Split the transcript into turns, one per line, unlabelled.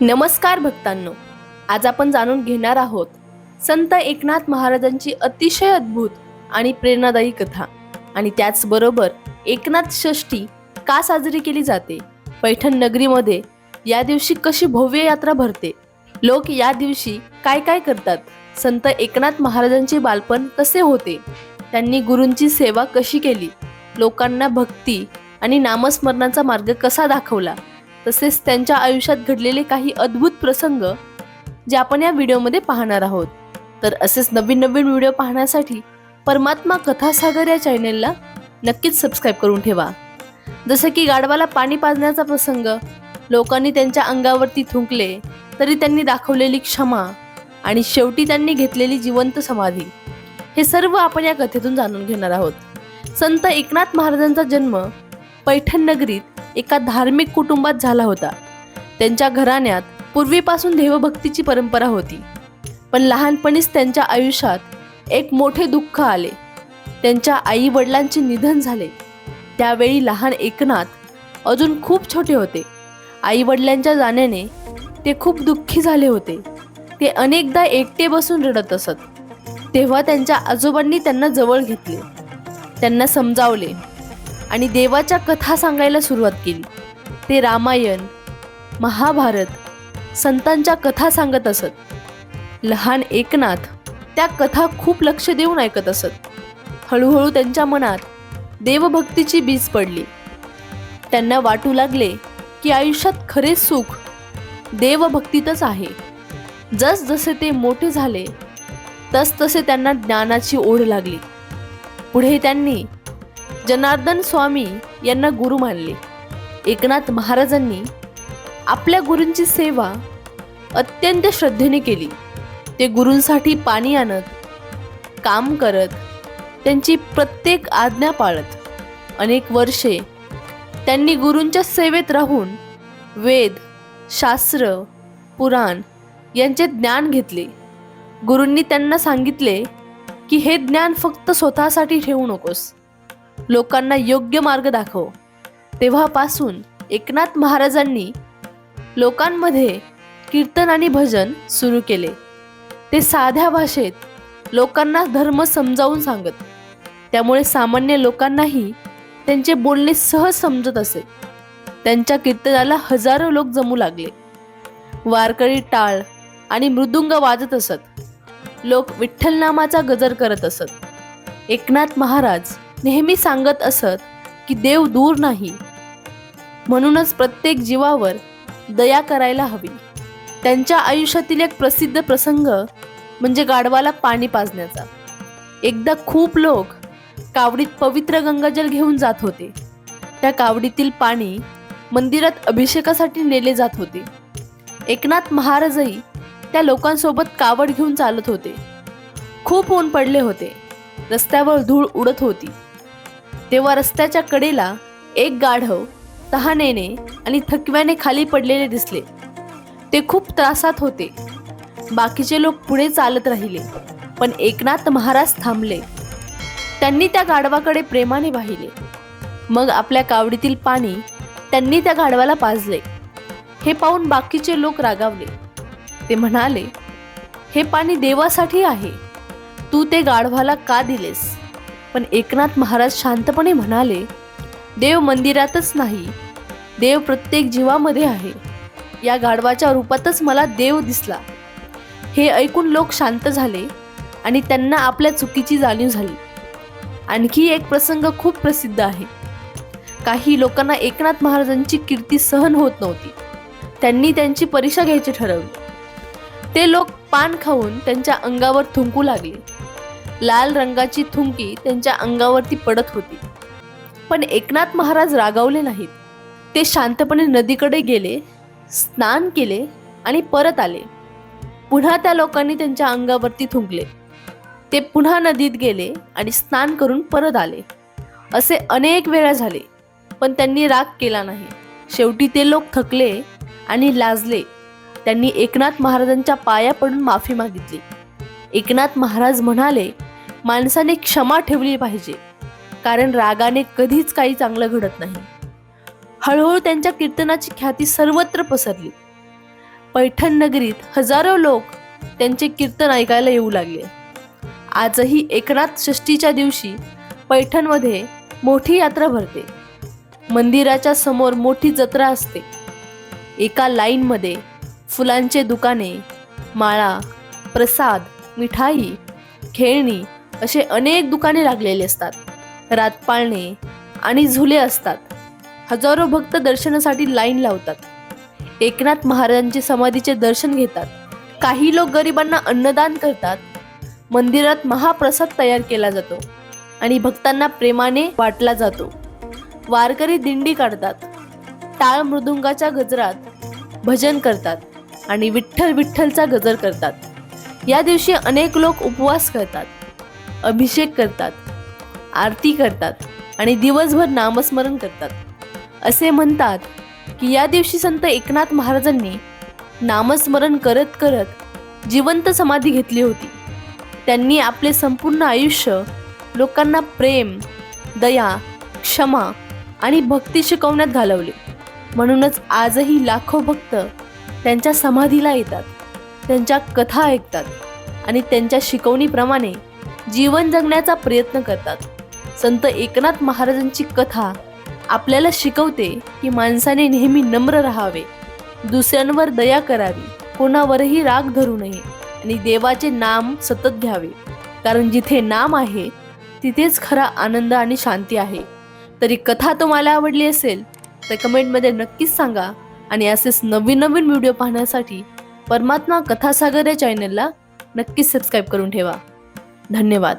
नमस्कार भक्तांनो, आज आपण जाणून घेणार आहोत संत एकनाथ महाराजांची अतिशय अद्भुत आणि प्रेरणादायी कथा. आणि त्याचबरोबर एकनाथ षष्ठी का साजरी केली जाते, पैठण नगरीमध्ये या दिवशी कशी भव्य यात्रा भरते, लोक या दिवशी काय काय करतात, संत एकनाथ महाराजांचे बालपण कसे होते, त्यांनी गुरूंची सेवा कशी केली, लोकांना भक्ती आणि नामस्मरणाचा मार्ग कसा दाखवला, तसेच त्यांच्या आयुष्यात घडलेले काही अद्भुत प्रसंग जे आपण या व्हिडिओमध्ये पाहणार आहोत. तर असेच नवीन नवीन व्हिडिओ पाहण्यासाठी परमात्मा कथासागर या चॅनेलला नक्कीच सबस्क्राईब करून ठेवा. जसं की गाढवाला पाणी पाजण्याचा प्रसंग, लोकांनी त्यांच्या अंगावरती थुंकले तरी त्यांनी दाखवलेली क्षमा आणि शेवटी त्यांनी घेतलेली जिवंत समाधी, हे सर्व आपण या कथेतून जाणून घेणार आहोत. संत एकनाथ महाराजांचा जन्म पैठण नगरीत एका धार्मिक कुटुंबात झाला होता. त्यांच्या घराण्यात पूर्वीपासून देवभक्तीची परंपरा होती. पण लहानपणीच त्यांच्या आयुष्यात एक मोठे दुःख आले. त्यांच्या आई वडिलांचे निधन झाले. त्यावेळी लहान एकनाथ अजून खूप छोटे होते. आई वडिलांच्या जाण्याने ते खूप दुःखी झाले होते. ते अनेकदा एकटे बसून रडत असत. तेव्हा त्यांच्या आजोबांनी त्यांना जवळ घेतले, त्यांना समजावले आणि देवाच्या कथा सांगायला सुरुवात केली. ते रामायण, महाभारत, संतांच्या कथा सांगत असत. लहान एकनाथ त्या कथा खूप लक्ष देऊन ऐकत असत. हळूहळू त्यांच्या मनात देवभक्तीची बीज पडली. त्यांना वाटू लागले की आयुष्यात खरे सुख देवभक्तीतच आहे. जसजसे ते मोठे झाले तसतसे त्यांना ज्ञानाची ओढ लागली. पुढे त्यांनी जनार्दन स्वामी यांना गुरु मानले. एकनाथ महाराजांनी आपल्या गुरूंची सेवा अत्यंत श्रद्धेने केली. ते गुरूंसाठी पाणी आणत, काम करत, त्यांची प्रत्येक आज्ञा पाळत. अनेक वर्षे त्यांनी गुरूंच्या सेवेत राहून वेद, शास्त्र, पुराण यांचे ज्ञान घेतले. गुरूंनी त्यांना सांगितले की हे ज्ञान फक्त स्वतःसाठी ठेवू नकोस, लोकांना योग्य मार्ग दाखव. तेव्हापासून एकनाथ महाराजांनी लोकांमध्ये कीर्तन आणि भजन सुरू केले. ते साध्या भाषेत लोकांना धर्म समजावून सांगत. त्यामुळे सामान्य लोकांनाही त्यांचे बोलणे सहज समजत असे. त्यांच्या कीर्तनाला हजारो लोक जमू लागले. वारकरी टाळ आणि मृदुंग वाजत असत. लोक विठ्ठल नामाचा गजर करत असत. एकनाथ महाराज नेहमी सांगत असत की देव दूर नाही, म्हणूनच प्रत्येक जीवावर दया करायला हवी. त्यांच्या आयुष्यातील एक प्रसिद्ध प्रसंग म्हणजे गाढवाला पाणी पाजण्याचा. एकदा खूप लोक कावडीत पवित्र गंगाजल घेऊन जात होते. त्या कावडीतील पाणी मंदिरात अभिषेकासाठी नेले जात होते. एकनाथ महाराजही त्या लोकांसोबत कावड घेऊन चालत होते. खूप ऊन पडले होते. रस्त्यावर धूळ उडत होती. तेव्हा रस्त्याच्या कडेला एक गाढव तहानेने आणि थकव्याने खाली पडलेले दिसले. ते खूप त्रासात होते. बाकीचे लोक पुढे चालत राहिले, पण एकनाथ महाराज थांबले. त्यांनी त्या गाढवाकडे प्रेमाने पाहिले. मग आपल्या कावडीतील पाणी त्यांनी त्या गाढवाला पाजले. हे पाहून बाकीचे लोक रागावले. ते म्हणाले, हे पाणी देवासाठी आहे, तू ते गाढवाला का दिलेस? पण एकनाथ महाराज शांतपणे म्हणाले, देव मंदिरातच नाही, देव प्रत्येक जीवामध्ये आहे. या गाढवाच्या रूपातच मला देव दिसला. हे ऐकून लोक शांत झाले आणि त्यांना आपल्या चुकीची जाणीव झाली. आणखी एक प्रसंग खूप प्रसिद्ध आहे. काही लोकांना एकनाथ महाराजांची कीर्ती सहन होत नव्हती. त्यांनी त्यांची परीक्षा घ्यायची ठरवली. ते लोक पान खाऊन त्यांच्या अंगावर थुंकू लागले. लाल रंगाची थुंकी त्यांच्या अंगावरती पडत होती. पण एकनाथ महाराज रागावले नाहीत. ते शांतपणे नदीकडे गेले, स्नान केले आणि परत आले. पुन्हा त्या लोकांनी त्यांच्या अंगावरती थुंकले. ते पुन्हा नदीत गेले आणि स्नान करून परत आले. असे अनेक वेळा झाले, पण त्यांनी राग केला नाही. शेवटी ते लोक थकले आणि लाजले. त्यांनी एकनाथ महाराजांच्या पाया पडून माफी मागितली. एकनाथ महाराज म्हणाले, माणसाने क्षमा ठेवली पाहिजे, कारण रागाने कधीच काही चांगलं घडत नाही. हळूहळू त्यांच्या कीर्तनाची ख्याती सर्वत्र पसरली. पैठण नगरीत हजारो लोक त्यांचे कीर्तन ऐकायला येऊ लागले. आजही एकनाथ षष्टीच्या दिवशी पैठणमध्ये मोठी यात्रा भरते. मंदिराच्या समोर मोठी जत्रा असते. एका लाईनमध्ये फुलांचे दुकाने, माळा, प्रसाद, मिठाई, खेळणी असे अनेक दुकाने लागलेली असतात. रातपाळणे आणि झुले असतात. हजारो भक्त दर्शनासाठी लाईन लावतात. एकनाथ महाराजांची समाधीचे दर्शन घेतात. काही लोक गरिबांना अन्नदान करतात. मंदिरात महाप्रसाद तयार केला जातो आणि भक्तांना प्रेमाने वाटला जातो. वारकरी दिंडी काढतात. टाळ मृदुंगाच्या गजरात भजन करतात आणि विठ्ठल विठ्ठलचा गजर करतात. या दिवशी अनेक लोक उपवास करतात, अभिषेक करतात, आरती करतात आणि दिवसभर नामस्मरण करतात. असे म्हणतात की या दिवशी संत एकनाथ महाराजांनी नामस्मरण करत करत जिवंत समाधी घेतली होती. त्यांनी आपले संपूर्ण आयुष्य लोकांना प्रेम, दया, क्षमा आणि भक्ती शिकवण्यात घालवले. म्हणूनच आजही लाखो भक्त त्यांच्या समाधीला येतात, त्यांच्या कथा ऐकतात आणि त्यांच्या शिकवणीप्रमाणे जीवन जगण्याचा प्रयत्न करतात. संत एकनाथ महाराजांची कथा आपल्याला शिकवते की माणसाने नेहमी नम्र राहावे, दुसऱ्यांवर दया करावी, कोणावरही राग धरू नये आणि देवाचे नाम सतत घ्यावे. कारण जिथे नाम आहे तिथेच खरा आनंद आणि शांती आहे. तरी कथा तुम्हाला आवडली असेल तर कमेंटमध्ये नक्कीच सांगा आणि असेच नवीन नवीन व्हिडिओ पाहण्यासाठी परमात्मा कथासागर या चॅनलला नक्कीच सबस्क्राईब करून ठेवा. धन्यवाद.